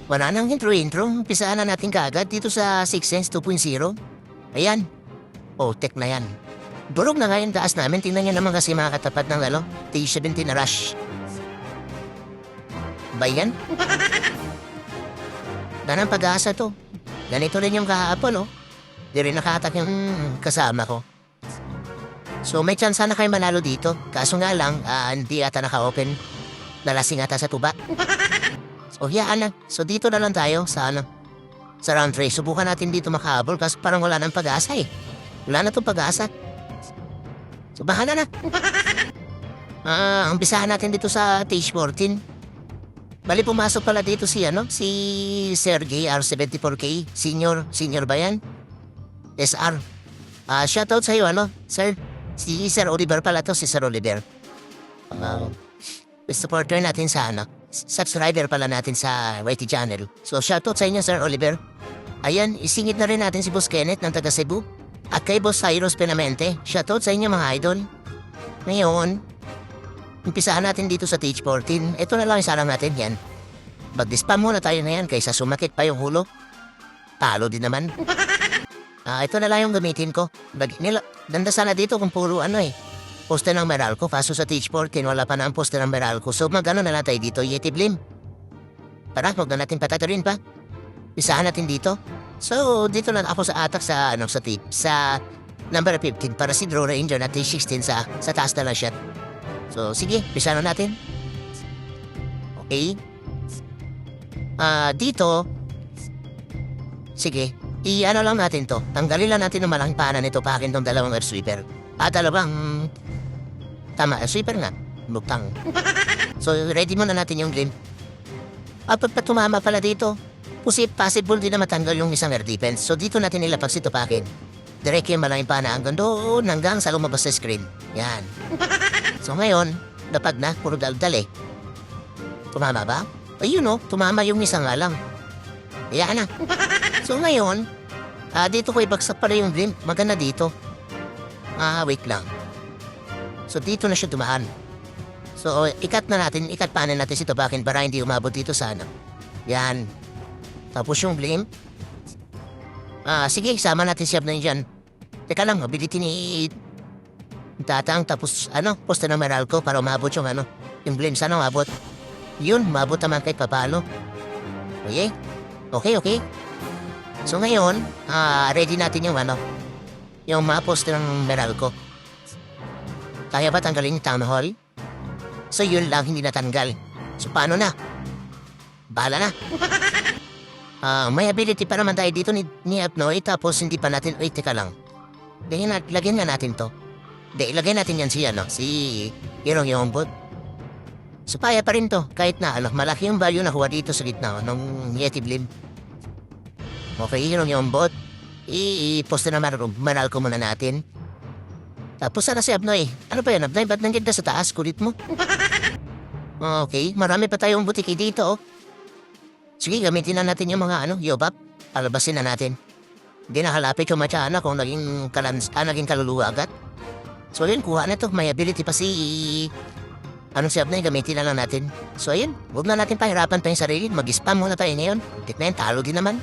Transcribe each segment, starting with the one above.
Wala nang intro-intro. Umpisaan na natin kaagad dito sa Six Sense 2.0. Ayan. Oh, tech na yan. Durog na nga yung taas namin. Tingnan nyo naman kasi mga katapat ng T-17 na Rush. Ba yan? Ganang pag-asa to. Ganito rin yung kahapon, oh. Di rin nakatak yung kasama ko. So may chance na kayo manalo dito. Kaso nga lang, hindi ata naka-open. Nalasing ata sa tuba. So hiyaan na. So dito na lang tayo sa sa round 3. Subukan natin dito makahabol kasi parang wala nang pag-asa eh. Wala na itong pag-asa. So bahala na. Umpisahan natin dito sa T-14. Bali pumasok pala dito si Sergey R74K. Senior ba yan? SR. Shoutout sa'yo sir. Si Sir Oliver pala to, si Sir Oliver. Supporter natin sa subscriber pala natin sa YT channel. So shoutout sa inyo, Sir Oliver. Ayan, isingit na rin natin si Boss Kenneth ng taga Cebu. At kay Boss Cyrus Penamente, shoutout sa inyo mga idol. Ngayon, umpisahan natin dito sa TH14. Ito na lang yung sarang natin yan. Mag-dispam muna tayo na yan kaysa sumakit pa yung hulo. Talo din naman. Ito na lang yung gamitin ko. Ganda sana dito kung puro poster ng Meralco. Kaso sa TH14 wala pa na ang poster ng Meralco. So mag-ano na lang tayo dito, Yeti Blim. Para huwag na natin patatarin pa. Isahan natin dito. So dito na ako sa atak sa sa number 15 para si Draw Ranger na T16 sa taas na lang siya. So sige, pisa na natin. Okay. Dito. Sige. I-ano lang natin to. Tanggalin lang natin ng malaking paanan nito pa akin tong dalawang air sweeper. Tama, air sweeper nga. Bugtang. So, ready muna natin yung glim. Pag tumama pala dito, possible din na matanggal yung isang air defense. So, dito natin ilapag si Tupakin. Direct yung malaking paanan hanggang doon, hanggang sa lumabas sa screen. Yan. So, ngayon, napag na, puro daldal eh. Tumama ba? Ayun tumama yung isang nga lang. Ayan na. So, ngayon, dito ko ibagsak pala yung glim. Maganda dito. Wait lang. So, dito na siya dumaan. So, ikat panan natin si Tupakin para hindi umabot dito sa Yan. Tapos yung glim. Sige, sama natin siya na dyan. Teka lang, ability ni Tatang. Tapos, poster ng Meralco para umabot yung glim. Sana umabot. Yun, umabot naman kay Papalo. Okay? Okay. So ngayon, ready natin yung yung mga poster ng Meralco. Kaya ba tanggalin yung Town Hall? So yun lang, hindi natanggal. So paano na? Bahala na. May ability pa naman tayo dito ni Apnoy, tapos hindi pa natin, teka lang. Lagyan nga natin to. Ilagay natin yan si Hirong Yombot. So kaya pa rin to, kahit na malaki yung value na kuha dito sa gitna ng Yeti Blim. Okay, yun yung bot. I-post na Meralco muna natin. Tapos sana si Abnoy. Ano ba yan, Abnoy? Ba't nandiyan na sa taas? Kulit mo. Okay, marami pa tayong butiki dito, Sige, gamitin na natin yung mga yobap. Palabasin na natin. Hindi nakalapit yung matyana kung naging kaluluwa agad. So yun, kuha na to. May ability pa si Abnoy, gamitin na lang natin. So ayun, huwag na natin pahirapan pa yung sarili. Mag-spam muna tayo ngayon. Tit na yun, talo din naman.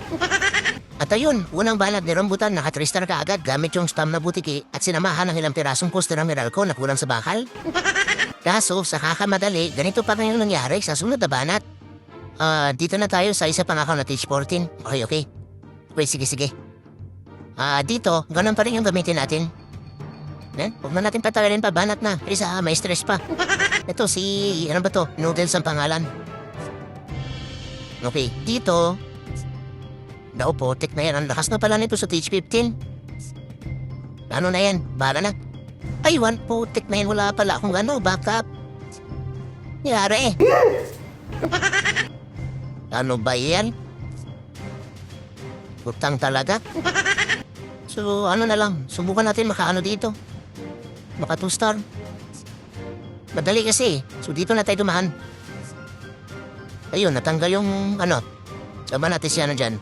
At ayun, unang banat ni Rambutan, naka-3-star ka agad gamit yung spam na butiki at sinamahan ng ilang pirasong poster ng Meralco na kulang sa bakal. Kaso, sa kakamadali, ganito pa ngayon nangyari sa sunod na banat. Dito na tayo sa isa pang account na TH14. Okay. Okay, sige. Dito, ganun pa rin yung gamitin natin. Huwag na natin patagalin pa, banat na. Isa, may stress pa. Ito ano ba to? Noodles ang pangalan. Okay, dito. Daw po, tek na yan. Ang lakas na pala nito sa TH15. Ano na yan? Bahala na. Aywan po, tek na yan. Wala pala akong backup. Yari. Ano ba yan? Butang talaga. So, na lang. Subukan natin dito. Maka 2-star. Madali kasi. So, dito na tayo dumaan. Ayun, natanggal yung sama natin siya dyan.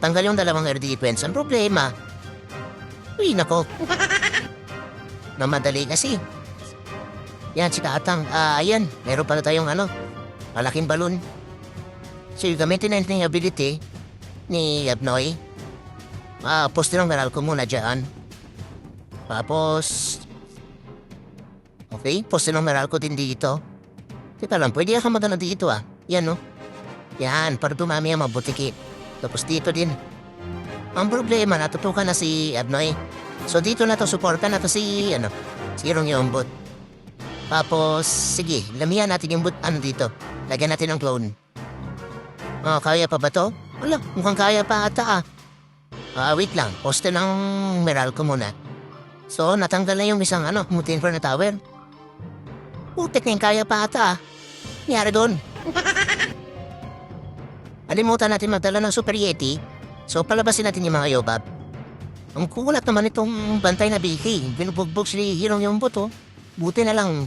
Natanggal yung dalawang air defense. Ang problema, nako. Madali kasi. Yan, si Katang. Ayan, meron pala tayong malaking balon. So yung gamitin natin yung ability ni Abnoy. Poste ng Meralco muna dyan. Tapos... Okay, poste ng Meralco din dito. Teka lang, pwede ka magano dito Yan no. Yan, para dumami ang mga butiki. Tapos dito din. Ang problema, natutukan na si Abnoy. So dito na to, supportan na to si Rong Yombot. Tapos, sige, lamihan natin yung dito. Lagyan natin ng clone. Kaya pa ba to? Wala, mukhang kaya pa ata wait lang, poste ng Meralco muna. So, natanggal na yung isang Mutin for na tower. Putik na yung kaya pa ata Nangyari doon. Alimutan natin magdala ng Super Yeti. So, palabasin natin yung mga Yobab. Ang kulat naman itong bantay na Biki. Binubugbog si Hirong yung buto. Buti na lang.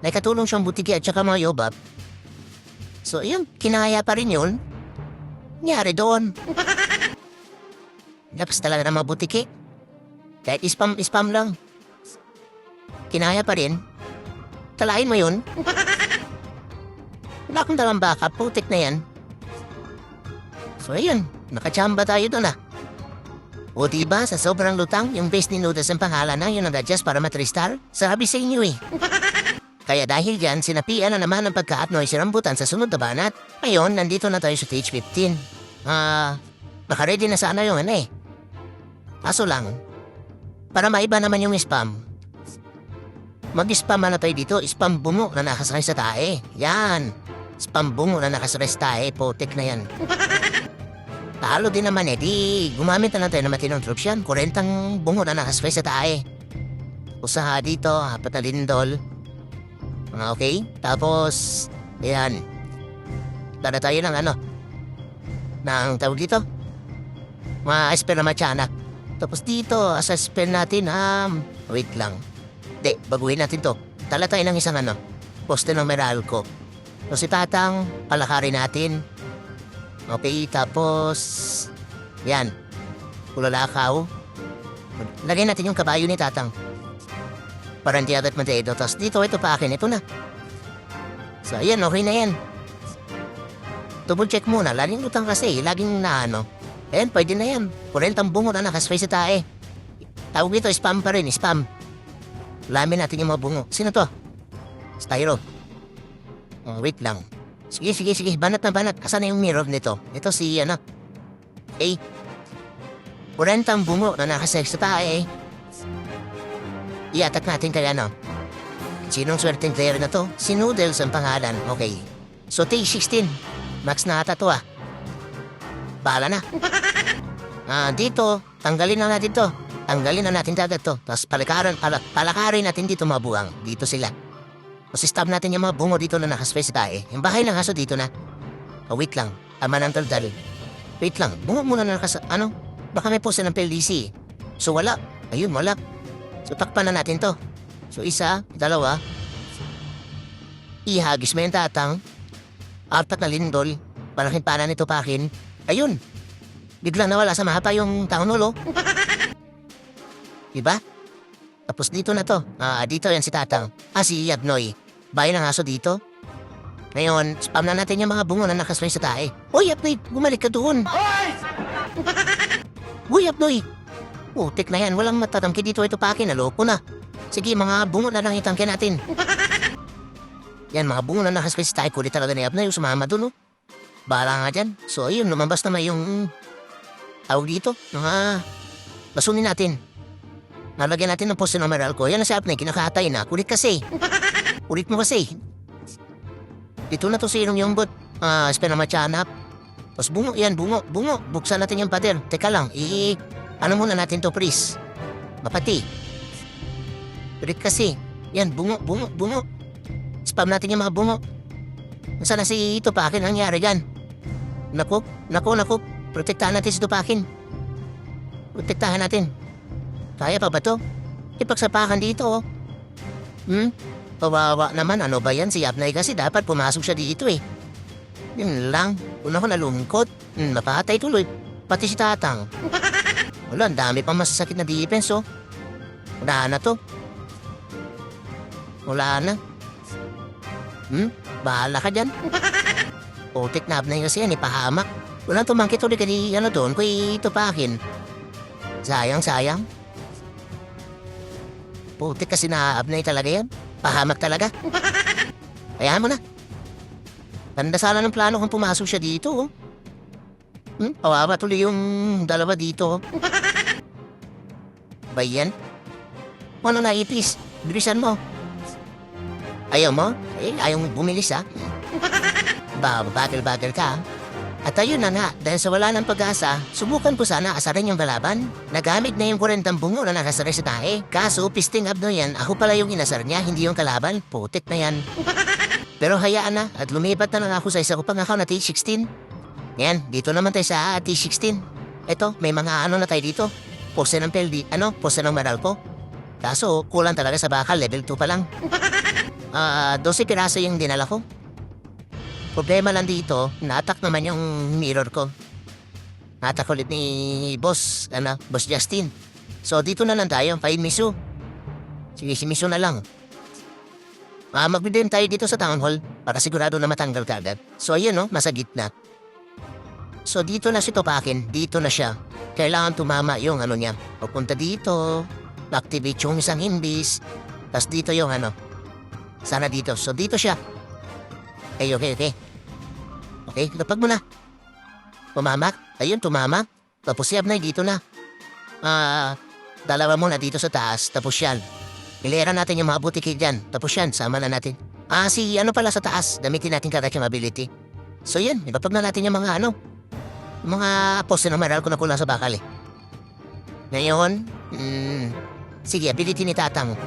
Nakatulong siyang butiki at saka mga Yobab. So, yun. Kinaya pa rin yun. Nangyari doon. Lakas talaga ng mga butiki. Kahit spam lang. Kinaya pa rin. Talain mo yun. Wala akong dalang backup. Putik na yan. So, ayun. Nakachamba tayo doon O diba, sa sobrang lutang, yung base ni Noodles ang pangalan na yun na-adjust para matristar? Sabi sa inyo Kaya dahil dyan, sinapian na naman ang pagka-Abnoy si Rambutan sa sunod na banat. Ngayon, nandito na tayo sa stage 15. Naka-ready na sana yung Kaso lang, para maiba naman yung spam. Mag-spam na tayo dito, spam bungo na nakasakay sa tae. Yan, spam bungo na nakasakay sa tae, potek na yan. Talo din naman di gumamit na lang tayo ng matinong troops yan. 40 bungo na nakasakay sa tae. Usaha dito, 4 na lindol. Okay, tapos, yan. Tada tayo ng ng tawag dito. Esper na matyanak. Tapos dito, asasper natin, wait lang. Hindi, baguhin natin to. Tala tayo ng isang poste ng Meralco. So si Tatang, palakarin natin. Okay, tapos, yan. Kulalakaw. Lagyan natin yung kabayo ni Tatang. Para hindi agad madedo. Tapos dito, ito pa akin, ito na. So, ayan, okay na yan. Double check muna, laging lutang kasi, laging na Ayan, pwede na yan. 40 bungo na nakasfay sa tae. Tawag ito, spam pa rin, spam. Lamin natin yung mga bungo. Sino to? Styro. Wait lang. Sige. Banat na banat. Asan na yung mirror nito? Ito si, Okay. 40 bungo na nakasfay sa tae. I-attack natin kay Sinong swerteng player na to? Si Noodles ang pangalan. Okay. So, T16. Max na ata to Bahala na. Dito, tanggalin na natin to. Tanggalin na natin agad to. Tapos palakarin natin dito mga buwang. Dito sila. Tapos stop natin yung mga bungo dito na nakasfay sa tae. Yung bahay ng aso dito na. Wait lang. Tama ng daldal. Wait lang. Bungo muna na Baka may post ng PLDC. So wala. Ayun, wala. So takpan na natin to. So 1, 2. Ihagis mo yung Tatang. 4 na lindol. Malaking pana nito pakin. Ayun. Biglang nawala sa mapa yung town hall Diba? Tapos dito na to. Dito yan si Tatang. Si Abnoy. Bayan ng aso dito. Ngayon, spam na natin yung mga bungo na nakasway sa tae. Hoy, Abnoy! Bumalik ka doon! Hoy, Abnoy! Putik na yan. Walang matatamki dito. Ito pakin. Naloko na. Sige, mga bungo na lang itangkin natin. Yan, mga bungo na nakasway sa tae. Kulit talaga ni Abnoy. Sumama doon, Bahala nga dyan. So, ayun, lumabas naman yung tawag dito. Basunin natin. Nalagyan natin ng poste ng Meralco. Yan na si Abnoy, kinakatay na. Kulit kasi. Kulit mo kasi. Dito na to si Irong Yombot. Esper na matyanap. Tapos bungo, yan, bungo. Buksan natin yung pader. Teka lang, muna natin to, please. Mapati. Kulit kasi. Yan, bungo. Spam natin yung mga bungo. Nasaan na si Tupakin? Nangyari dyan? Naku. Protektahan natin si Tupakin. Protektahan natin. Kaya pa ba to? Ipagsapakan dito, Kawawa naman, ano ba yan? Si Abnoy kasi dapat pumasok siya dito, Yun lang. Una ko nalungkot. Mapatay tuloy. Pati si Tatang. Wala, ang dami pang masasakit na defense, Wala na to. Wala na. Bahala ka dyan. Putik na abnay kasi yan, ipahamak. Walang tumangkit ulit kani ano doon, kuy tupakin. Sayang, sayang. Putik kasi na-abnay talaga yan. Pahamak talaga. Kaya mo na. Ganda sana ng plano kung pumasok siya dito. Oh. Kawawa tuloy yung dalawa dito. Ba yan? Ano na ipis? Bilisan mo. Ayaw mo? Ayaw mo bumilis ha? Bagal-bagal ka. At ayun na nga, dahil sa wala ng pag-asa, subukan ko sana asarin yung balaban. Nagamit na yung 40 bungo na nakasara sa tae. Kaso, pisting abno yan, ako pala yung inasar niya, hindi yung kalaban. Putik na yan. Pero hayaan na, at lumipat na lang ako sa isa ko pang account na T16. Yan, dito naman tayo sa T16. Eto, may mga ano na tayo dito. Pose ng peldi, pose ng Meralco. Kaso, kulang talaga sa bakal, level 2 pa lang. 12 piraso yung dinala ko. Problema lang dito, na-attack naman yung mirror ko. Na-attack ulit ni Boss Justin. So, dito na lang tayo, find Misu. Sige, si Misu na lang. Magbibigyan tayo dito sa town hall para sigurado na matanggal ka agad. So, ayan nasa gitna. So, dito na si Topakin, dito na siya. Kailangan tumama yung niya. Pupunta dito, activate yung isang imbis. Tapos dito yung sana dito. So, dito siya. Okay. Okay, lapag mo na. Tumamak. Ayun, tumamak. Tapos si Abnay dito na. Dalawa muna dito sa taas. Tapos yan. Ilera natin yung mga butiki dyan. Tapos yan, sama na natin. Si pala sa taas. Gamitin natin correction ability. So yan, ilapag na natin yung mga mga poste ng Meralco na kulang sa bakal eh. Ngayon, sige, ability ni Tatang.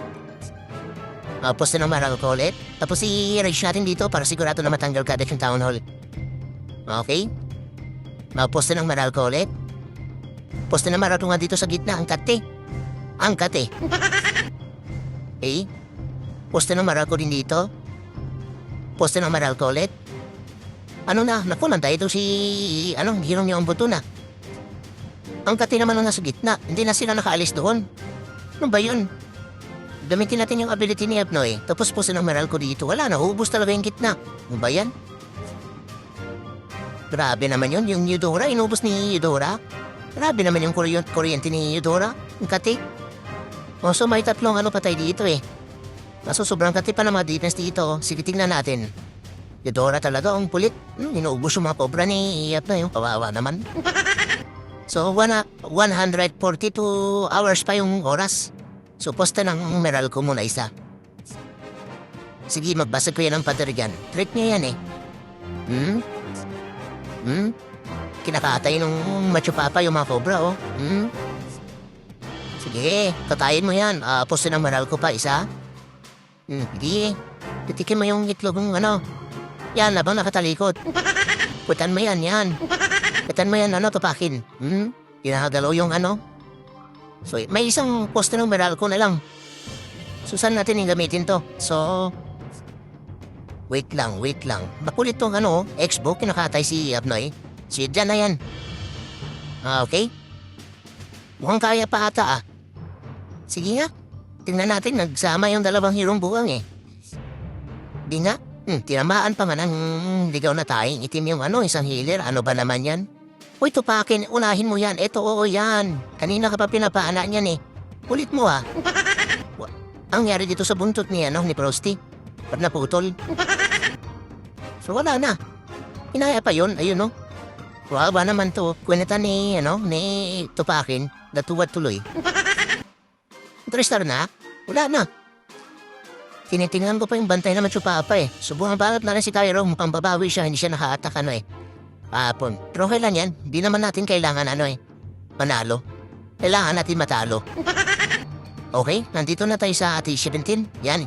Poste ng Meralco ulit. Tapos i-rage natin dito para sigurado na matanggal ka agad yung town hall. Okay? Poste ng Meralco ulit. Poste ng Meralco nga dito sa gitna. Ang kate. Okay? Poste ng Meralco din dito. Poste ng Meralco ulit. Naku, nanday ito si, hirong niya ang buto na. Ang kate naman nasa gitna. Hindi na sila nakaalis doon. Ano ba yun? Gamitin natin yung ability ni Abnoy. Tapos poste ng Meralco dito. Wala na, ubus talaga yung gitna. Ano ba yan? Grabe naman yun, yung Eudora, inubos ni Eudora. Grabe naman yung kuryente ni Eudora, yung kati. So may tatlong patay dito eh. Kaso sobrang kati pa na mga defense dito. Sige, tingnan natin. Eudora talaga, ang pulit. Inuubos yung mga cobra ni Iyap na yun. Kawawa naman. So 142 hours pa yung oras. So poste ng Meralco muna isa. Sige, magbasag ko yan ng pader dyan. Trick niya yan eh. Kinakatay nung Machu Papa yung mga cobra, oh. Sige, katayin mo yan. Poste ng Meralco pa, isa. Sige, titikin mo yung itlog ng Yan, labang nakatalikod. Putan mo yan. Putan mo yan, Topakin. Kinakagalaw yung So, may isang poste ng Meralco na lang. Susan natin yung gamitin to. So, wait lang. Makulit tong Expo, kinakatay si Abnoy. Si dyan na yan. Okay? Mukhang kaya pa ata Sige nga. Tingnan natin, nagsama yung dalawang hirong buwang eh. Di nga. Tinamaan pa man ang ligaw na tayong itim yung isang healer. Ano ba naman yan? Uy, Tupakin, unahin mo yan. Eto, oo yan. Kanina ka pa pinapaana niyan eh. Kulit mo Ang nangyari dito sa buntot ni Frosty. Ba't naputol? So wala na. Inaya pa yun, ayun Waba naman to. Kwenta ni Tupakin, natuwad tuloy. Tristar na? Wala na. Tinitingnan ko pa yung bantay na Machu Papa eh. Subukan bangat na rin si Cairo, mukhang babawi siya, hindi siya naka-attack Hapon. Pero kailan yan? Di naman natin kailangan manalo. Kailangan natin matalo. Okay, nandito na tayo sa T17. Yan.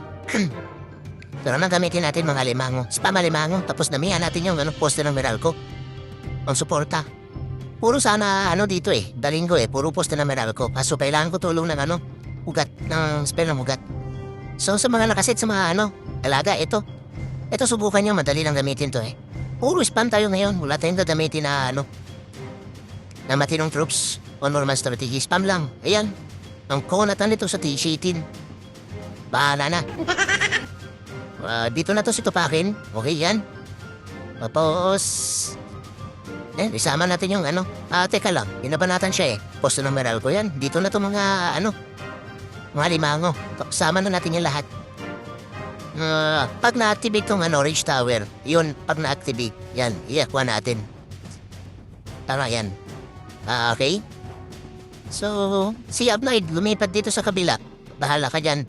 Pero na gamitin natin mga limango. Spam limango, tapos namihan natin yung poste ng Meralco. Ang suporta. Puro sana dito eh. Daling ko puro poste ng Meralco. Kaso kailangan ko tulong ng ugat, ng spell ng ugat. So sa mga nakasit sa mga alaga, ito subukan nyo, madali lang gamitin to eh. Puro spam tayo ngayon. Wala tayong gagamitin na na matinong troops o normal strategy. Spam lang. Ayan. Ang konatan nito sa T18. Bahala na. Dito na to si Tupakin. Okay yan. Tapos... isama natin yung ano. Teka lang, binabanatan siya eh. Poste ng Meralco yan. Dito na to mga ano, mga limango. Sama na natin yung lahat. Pag na-activate tong ano, Ridge Tower, yun, pag na-activate, yan, iyakuha natin. Tama yan. Okay? So, si Abnoid lumipat dito sa kabila. Bahala ka dyan.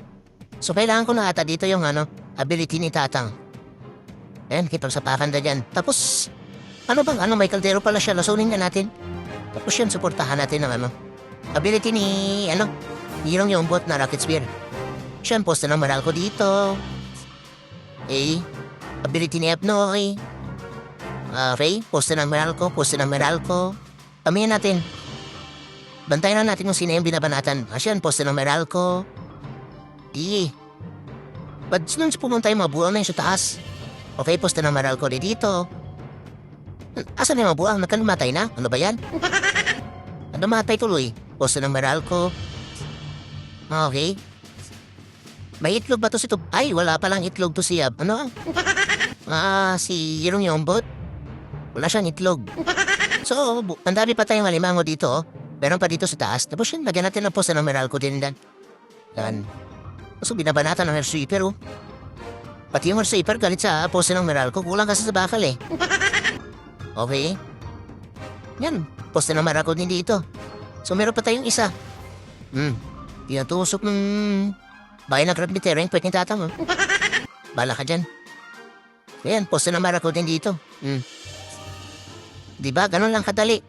So, kailangan ko na ata dito yung ano, ability ni Tatang. Ayan, kipagsapakan na dyan. Tapos, ano bang ano, may kaldero pala siya, lasunin na natin. Tapos yan, suportahan natin ng ano, ability ni, ano, Hirong yung bot na Rocket Spear. Siya, poste ng Meralco dito. Ability ni Abnoy. Ray, poste ng Meralco, poste ng Meralco. Kamihan natin. Bantayan na natin kung sino yung binabanatan. Asyan, poste ng Meralco. Ba't sinun pumunta yung mabuang na yung sa taas? Okay, poste ng Meralco dito. Asan na yung mabuang? Nagkalumatay na? Ano ba yan? Namatay tuloy. Poste ng Meralco. Okay. May itlog ba to si Tup? Ay, wala palang itlog to siya. Ano? Si Hirong Yombot. Wala siyang itlog. So, ang dami pa tayong alimango dito. Meron pa dito sa taas. Tapos yun, lagyan natin ng poste ng Meralco din dan. Yan. So, binabanatan ng Air Sweeper, oh. Pati yung Air Sweeper galit sa poste ng Meralco. Kulang kasi sa bakal, eh. Okay. Yan, poste ng Meralco din dito. So, meron pa tayong isa. Tinatusok ng bahay na Grand Meteor, pwede yung Tatang, oh. Bala ka dyan. Ayan, poste ng Meralco din dito. Diba, ganun lang kadali.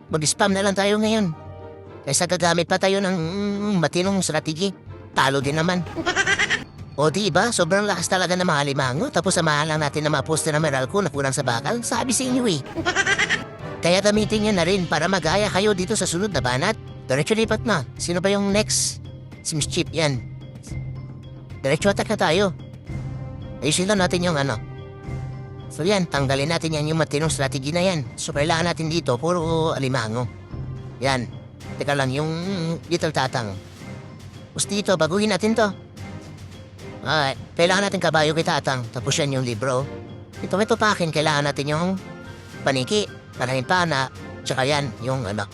Mag-spam na lang tayo ngayon. Kaysa gagamit pa tayo ng matinong strategy. Talo din naman. O diba, sobrang lakas talaga ng mga limango. Tapos samahan lang natin na mga poste ng Meralco na kulang sa bakal. Sabi sa inyo eh. Kaya gamitin nyo na rin para magaya kayo dito sa sunod na banat. Diretso lipat na. Sino ba yung next? Si Miss Chip yan. Diretso attack na tayo. Ayusin lang natin yung ano. So yan, tanggalin natin yan yung matinong strategy na yan. So kailangan natin dito, puro alimango. Yan. Teka lang, yung Little Tatang. Tapos dito, baguhin natin to. Kailangan natin kabayo kay Tatang. Tapos yan yung libro. Ito may tupakin, kailangan natin yung paniki, panahipana, tsaka yan, yung ano.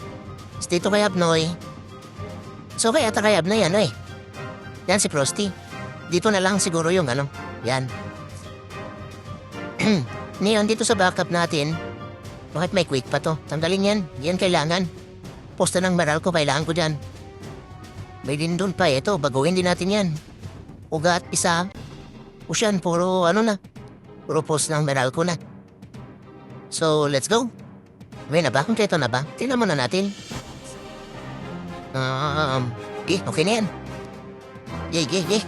Tapos dito kay Abnoy. So kaya kay Abnoy yan, eh. Yan si Frosty. Dito na lang siguro yung ano. Yan. Ngayon, dito sa backup natin, bakit may quick pa to? Tanggalin yan. Yan kailangan. Poste ng Meralco, kailangan ko dyan. May din doon pa, ito. Baguhin din natin yan. Ugat, isa. O siyan, puro ano na. Puro poste ng Meralco na. So, let's go. May na ba? Kompleto na ba? Tingnan muna natin. Okay na yan. Yay.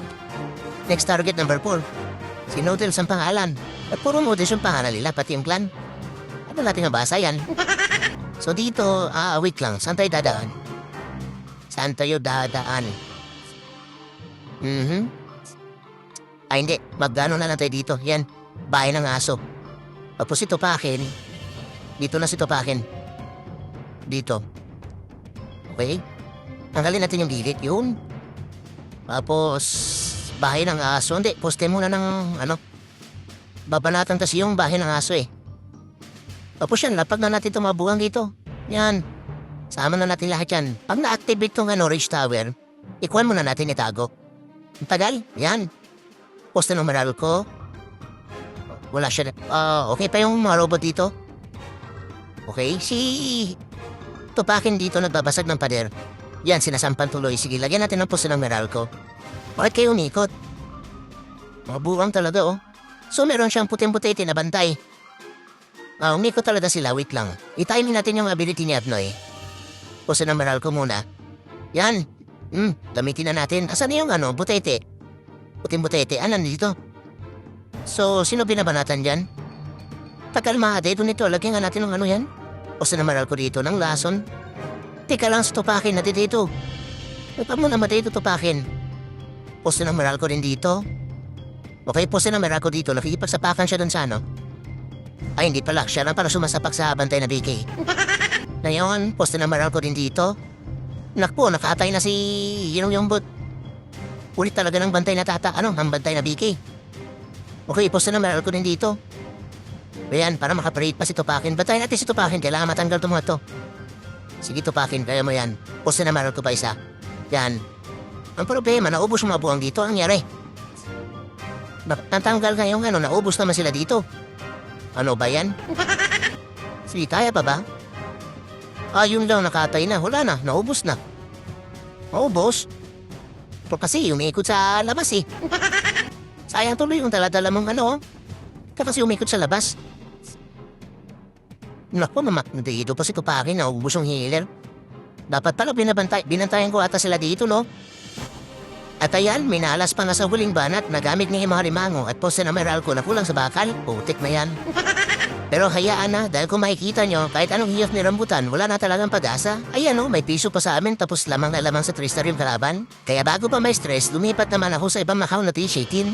Next target number 4. Si Noodles ang pangalan. At puro Noodles yung pangalan nila, pati yung clan. Ano natin mabasa yan? So dito, wait lang. Saan tayo dadaan? Saan tayo dadaan? Hindi. Magano na lang tayo dito. Yan. Bahay ng aso. Tapos si Tupakin. Dito na si Tupakin. Dito. Okay? Tanggalin natin yung gilid. Yun. Tapos, bahay ng aso. Hindi, poste muna ng ano. Babanatan kasi yung bahay ng aso eh. Tapos yan, lapag na natin itong mabuhang dito. Yan. Sama na natin lahat yan. Pag na-activate itong ano, Ridge Tower, ikuhan muna natin itago. Ang tagal. Yan. Poste ng Meralco. Wala siya. Okay pa yung mga robot dito. Okay, si Tupakin dito nagbabasag ng pader. Yan, sinasampan tuloy. Sige, lagyan natin ng poste ng Meralco. Bakit kayo umikot? Mabuhang talaga, oh. So, meron siyang puting-puti na bantay. Umikot talaga sila. Wait lang. I-timing natin yung ability ni Abnoy. Poste ng Meralco muna. Yan. Gamitin na natin. Asan na yung ano, butete? Puting-butete. Nandito. So, sino binabanatan dyan? Tagal mahade. Ito nito. Lagyan nga natin ng ano yan. Poste ng Meralco dito ng lason. Teka lang sa Tupakin natin dito. Ito mo naman dito, Tupakin. Poste ng Meralco din dito. Okay, poste ng Meralco dito. Nakikipagsapakan siya dun sa ano. Ay, hindi pala. Siya lang para sumasapak sa bantay na BK. Ngayon, poste ng Meralco din dito. Nakpo, nakatay na si Hirong Yombot. Ulit talaga ng bantay na ang bantay na BK. Okay, poste ng Meralco din dito. Ayan, para makaparade pa si Tupakin. Batayin natin si Tupakin. Kailangan matanggal ito mga to. Sige, Tupakin. Kaya mo yan. Poste na meral ko pa isa. Yan. Ang problema, naubos yung mga buwang dito. Ang nangyari? Natanggal ngayong ano, naubos naman sila dito. Ano ba yan? Sige, kaya pa ba? Yun lang, nakatay na. Wala na, naubos na. Naubos? Pero kasi umikot sa labas eh. Sayang tuloy yung dala-dala mong ano. Kasi umikot sa labas. Naku, dito pa si Tupakin, naubos yung healer. Dapat pala binantayan ko ata sila dito, no? At ayan, minalas pa nga sa huling banat na gamit ni Himaharimango at poste na meral ko na kulang sa bakal. Putik na yan. Pero hayaan na, dahil kung makikita nyo, kahit anong hiyaf ni Rambutan, wala na talagang pag-asa. Ayan o, may piso pa sa amin tapos lamang na lamang sa 3-star yung kalaban. Kaya bago pa may stress, lumipat naman ako sa ibang Macau na T-18.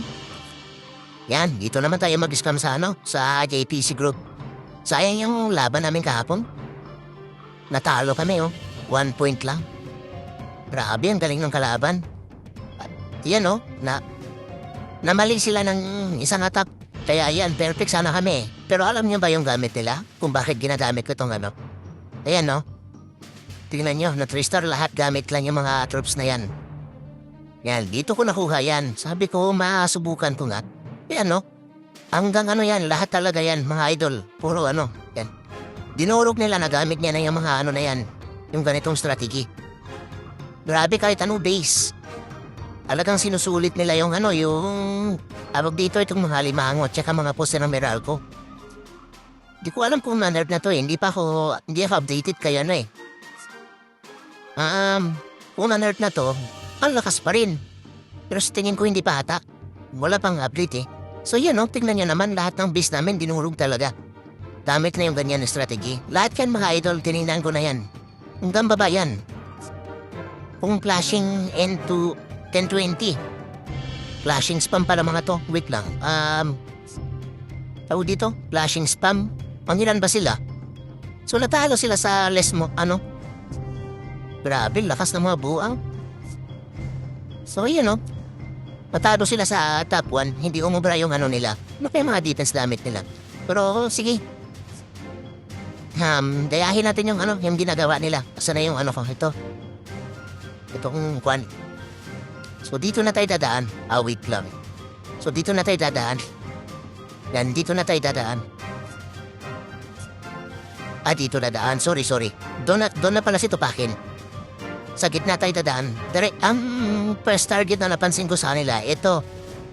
Yan, dito naman tayo mag-scam sa sa JPC Group. Sayang yung laban namin kahapon. Natalo kami 1 point lang. Grabe, ang galing ng kalaban. At yan namali sila ng isang attack. Kaya yan, perfect sana kami. Pero alam niyo ba yung gamit nila? Kung bakit ginagamit ko itong Ayan tingnan nyo, na 3-star lahat gamit lang yung mga troops na yan. Yan, dito ko nakuha yan. Sabi ko, masubukan ko nga. Ayan hanggang yan, lahat talaga yan, mga idol. Puro yan. Dinurog nila na gamit niya na yung mga na yan. Yung ganitong strategy. Grabe kahit base. Talagang sinusulit nila yung yung awag dito itong mga limango at saka mga poste ng Meralco. Di ko alam kung na-nerf na to hindi ako updated kaya kung na-nerf na to, ang lakas pa rin. Pero sa tingin ko hindi pa hatak. Wala pang update So yan tingnan nyo naman lahat ng base namin dinurog talaga. Damit na yung ganyan na strategy. Lahat yan mga idol, tinignan ko na yan. Hanggang baba yan. Kung flashing into 1020. Flashing spam pala mga to. Wait lang. Tawag dito? Flashing spam. Mangilan ba sila? So natalo sila sa Grabe, lakas ng mga buang. So yun natalo sila sa top 1. Hindi umubra yung nila. Kaya mga defense damit nila. Pero sige. Dayahin natin yung ginagawa nila. Asa na yung ko ito. Itong kwan. So dito na tayo dadaan. Wait lang. So dito na tayo dadaan. Yan, dito na tayo dadaan. Dito na daan. Sorry. Doon na pala si Tupakin. Sa gitna tayo dadaan. First target na napansin ko sa nila, ito.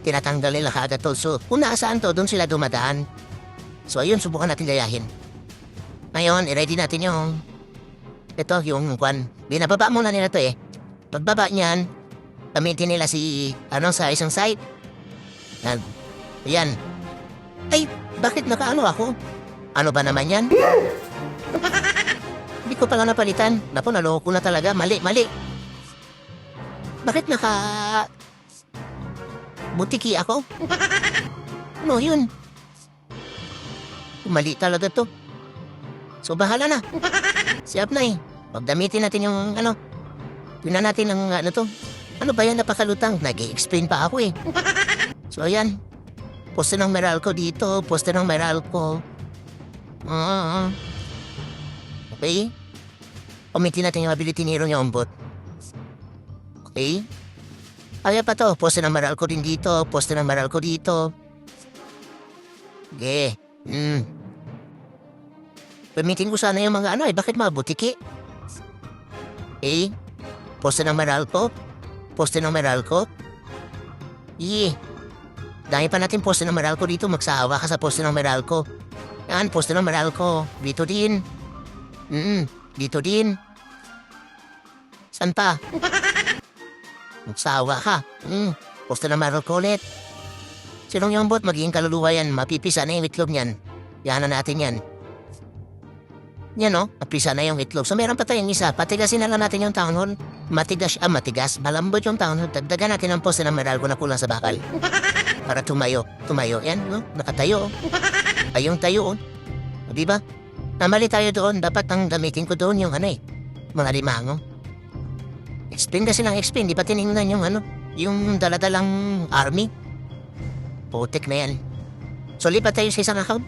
Tinatanggal nila kaagad to. So kung nasaan to, doon sila dumadaan. So ayun, subukan natin dayahin. Ngayon, i-ready natin yung kwan. Binababa muna nila to Pagbaba niyan, gamitin nila sa isang site. Ayan. Ay, bakit ako? Ano ba naman yan? Hindi ko pala napalitan. Naku, naloko na talaga. Mali. Bakit butiki ako? Ano yun? Mali talaga to. So, bahala na. Siap na Pagdamitin natin yung tingnan natin ang to. Ano ba yan, napakalutang? Nag-i-explain pa ako So, ayan. Poste ng Meralco dito. Poste ng Meralco. Okay. Umitin natin yung ability ni yung bot. Okay. Kaya pa to. Poste ng Meralco din dito. Poste ng Meralco dito. Okay. Pamitin ko sana yung mga bakit mga butiki? Okay. Poste ng Meralco. Poste ng Meralco. Dahil pa natin poste ng Meralco dito. Magsawa ka sa poste ng Meralco. Yan, poste ng Meralco. Dito din. Dito din. San pa? Magsawa ka. Poste ng Meralco ulit. Sinong yung bot? Magiging kaluluwa yan. Mapipisa na yung itlog niyan. Yan na natin yan. Yan napisa na yung itlog. So meron pa tayong isa. Patigasin na lang natin yung town hall. Matigas. Malambot yung town hall. Dagdagan natin ang poste ng Meralco na kulang sa bakal. Para tumayo. Yan, nakatayo. Ayong tayo, diba? Namali tayo doon. Dapat ang gamitin ko doon yung mga limango. Explain kasi ng explain. Di pa tinignan yung daladalang army. Putik na yan. So lipat tayo sa isang account.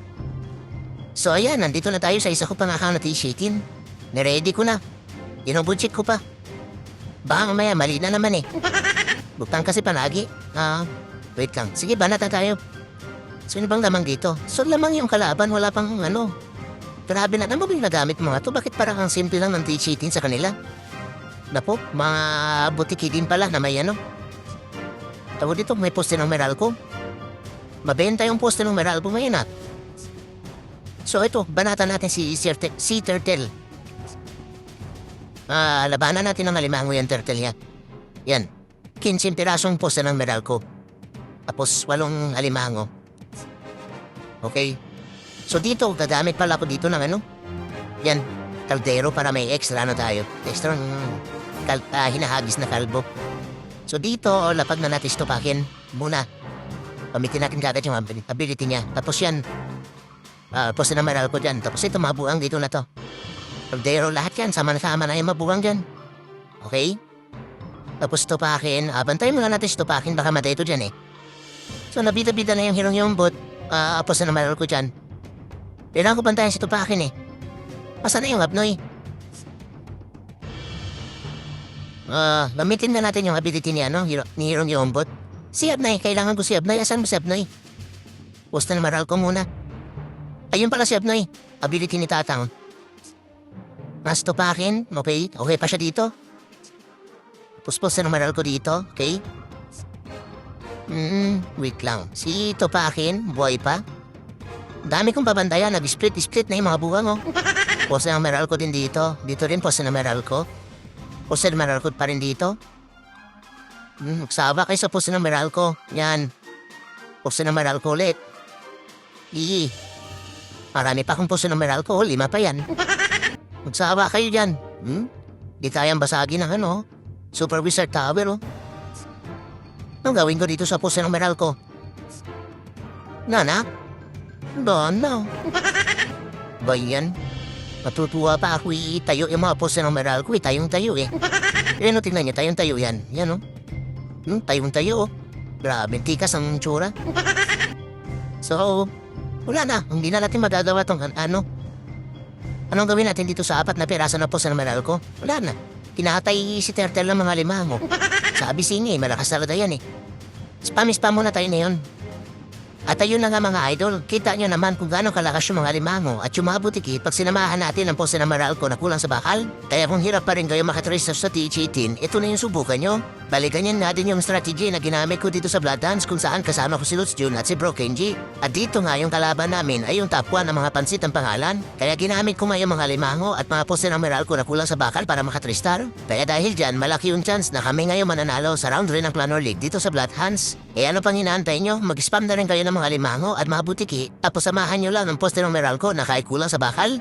So ayan, nandito na tayo sa isa ko pang account na t-shitin. Niready ko na. Inubudget ko pa. Baka mamaya mali na naman eh. Butang kasi palagi. Wait lang. Sige, banat na tayo. So ano bang lamang dito? So lamang yung kalaban, wala pang ano. Grabe na naman yung nagamit mga to. Bakit parang ang simple lang ng t-shitin sa kanila? Napo, mga butiki din pala na may ano. Tawag dito, may poste ng Meralco. Mabenta yung poste ng Meralco ngayon ah. So ito, banatan natin si Turtle. Labanan natin ng alimango yan, Turtle yan. Yan, 15 pirasong poste ng Meralco. Tapos 8 alimango. Okay. So dito, gagamit pala ako dito ng ano. Yan, kaldero para may extra ano tayo. Extra hinahagis na kalbo. So dito, lapag na natin stupakin muna. Pamitin natin kagad yung ability niya. Tapos yan, poste ng Meralco dyan. Tapos ito, mabuang dito na to. Kaldero, lahat yan. Sama na yung mabuang dyan. Okay? Tapos stupakin. Bantayin muna natin stupakin. Baka matay ito dyan eh. So nabida-bida na yung hirong yung bot. Poste ng Meralco dyan. Kailangan ko bantayan si stupakin eh. Asan na yung Abnoy? Gamitin na natin yung ability niya, no? Ni Hirong Yombot. Si Abnoy, kailangan ko si Abnoy. Asan mo si Abnoy? Poste ng Meralco muna. Ayun pala si Abnoy. Ability ni Tatang. Nastupakin, okay? Okay pa siya dito? Poste ng Meralco dito, okay? Wait lang. Si Tupakin, buhay pa? Dami kong pabandayan, nag-split na yung mga buwang, oh. Poste ng Meralco din dito. Dito rin poste ng Meralco. Poste ng Meralco pa rin dito. Magsaba kayo sa poste ng Meralco. Yan. Poste ng Meralco ulit. Marami pa akong poste ng Meralco. 5 pa yan. Magsaba kayo dyan. Di kayang basagin ng ano. Super Wizard Tower, oh. Anong gawin ko dito sa poste ng Meralco? Nana? No. Ba yan? Matutuwa pa ako itayo yung mga poste ng Meralco. Tayong-tayo eh. Yan o, tingnan niyo. Tayong-tayo yan. Yan o. Tayong-tayo o. Grabe, tikas ang tsura. So, wala na. Hindi na natin magagawa tong ano. Anong gawin natin dito sa 4 na piraso na poste ng Meralco? Wala na. Kinakatay si Turtle ng mga limango. Sabi singi, malakas talaga yan eh. Spam muna tayo na yun. At ayun na nga mga idol, kita nyo naman kung gaano kalakas yung mga limango at yung mga butiki pag sinamahan natin ang poste ng Meralco na kulang sa bakal. Kaya kung hirap pa rin kayo makatrace sa TH18, ito na yung subukan nyo. Balikan yan natin yung strategy na ginamit ko dito sa Blood Dance kung saan kasama ko si Lutz Jun at si Bro Kenji. At dito nga yung kalaban namin ay yung top 1 ng mga pansit ang pangalan. Kaya ginamit ko nga yung mga limango at mga poste ng Meralco na kulang sa bakal para makatristar. Kaya dahil dyan, malaki yung chance na kami ngayon mananalo sa round 3 ng Clanor League dito sa Blood Hands. Eh ano pang inaantay nyo? Mag-spam na rin kayo ng mga limango at mga butiki tapos samahan nyo lang ng poste ng Meralco na kahit kulang sa bakal.